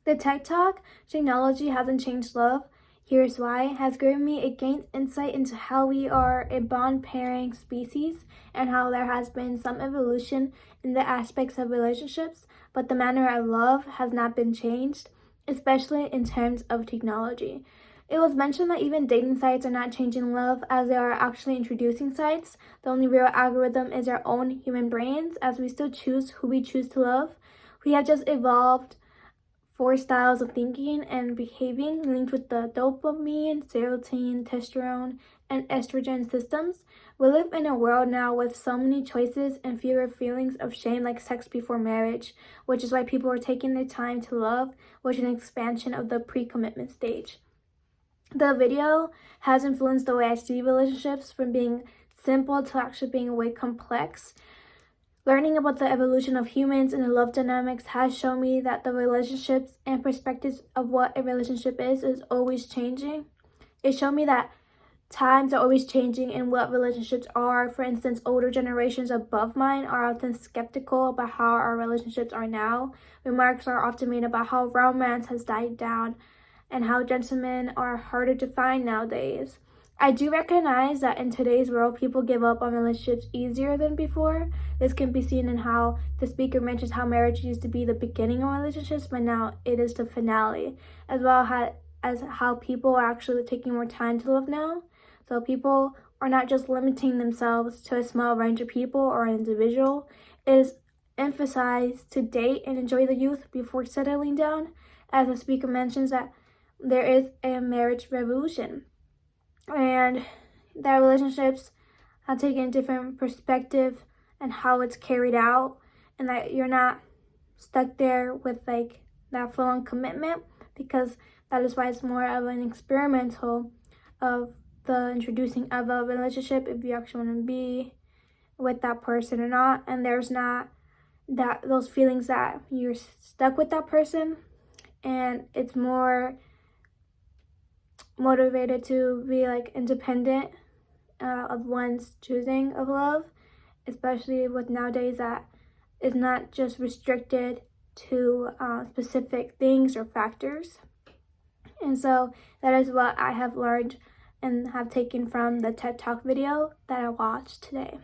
The TED Talk, Technology Hasn't Changed Love, Here's Why, has given me a gained insight into how we are a bond-pairing species and how there has been some evolution in the aspects of relationships, but the manner of love has not been changed, especially in terms of technology. It was mentioned that even dating sites are not changing love as they are actually introducing sites. The only real algorithm is our own human brains, as we still choose who we choose to love. We have just evolved four styles of thinking and behaving linked with the dopamine, serotonin, testosterone, and estrogen systems. We live in a world now with so many choices and fewer feelings of shame like sex before marriage, which is why people are taking their time to love, which is an expansion of the pre-commitment stage. The video has influenced the way I see relationships from being simple to actually being way complex. Learning about the evolution of humans and the love dynamics has shown me that the relationships and perspectives of what a relationship is always changing. It showed me that times are always changing and what relationships are. For instance, older generations above mine are often skeptical about how our relationships are now. Remarks are often made about how romance has died down and how gentlemen are harder to find nowadays. I do recognize that in today's world, people give up on relationships easier than before. This can be seen in how the speaker mentions how marriage used to be the beginning of relationships, but now it is the finale, as well as how people are actually taking more time to love now. So people are not just limiting themselves to a small range of people or an individual. It is emphasized to date and enjoy the youth before settling down, as the speaker mentions that there is a marriage revolution, and that relationships have taken a different perspective and how it's carried out, and that you're not stuck there with like that full-on commitment, because that is why it's more of an experimental of the introducing of a relationship, if you actually want to be with that person or not, and there's not that those feelings that you're stuck with that person, and it's more motivated to be like independent of one's choosing of love, especially with nowadays that is not just restricted to specific things or factors. And so that is what I have learned and have taken from the TED Talk video that I watched today.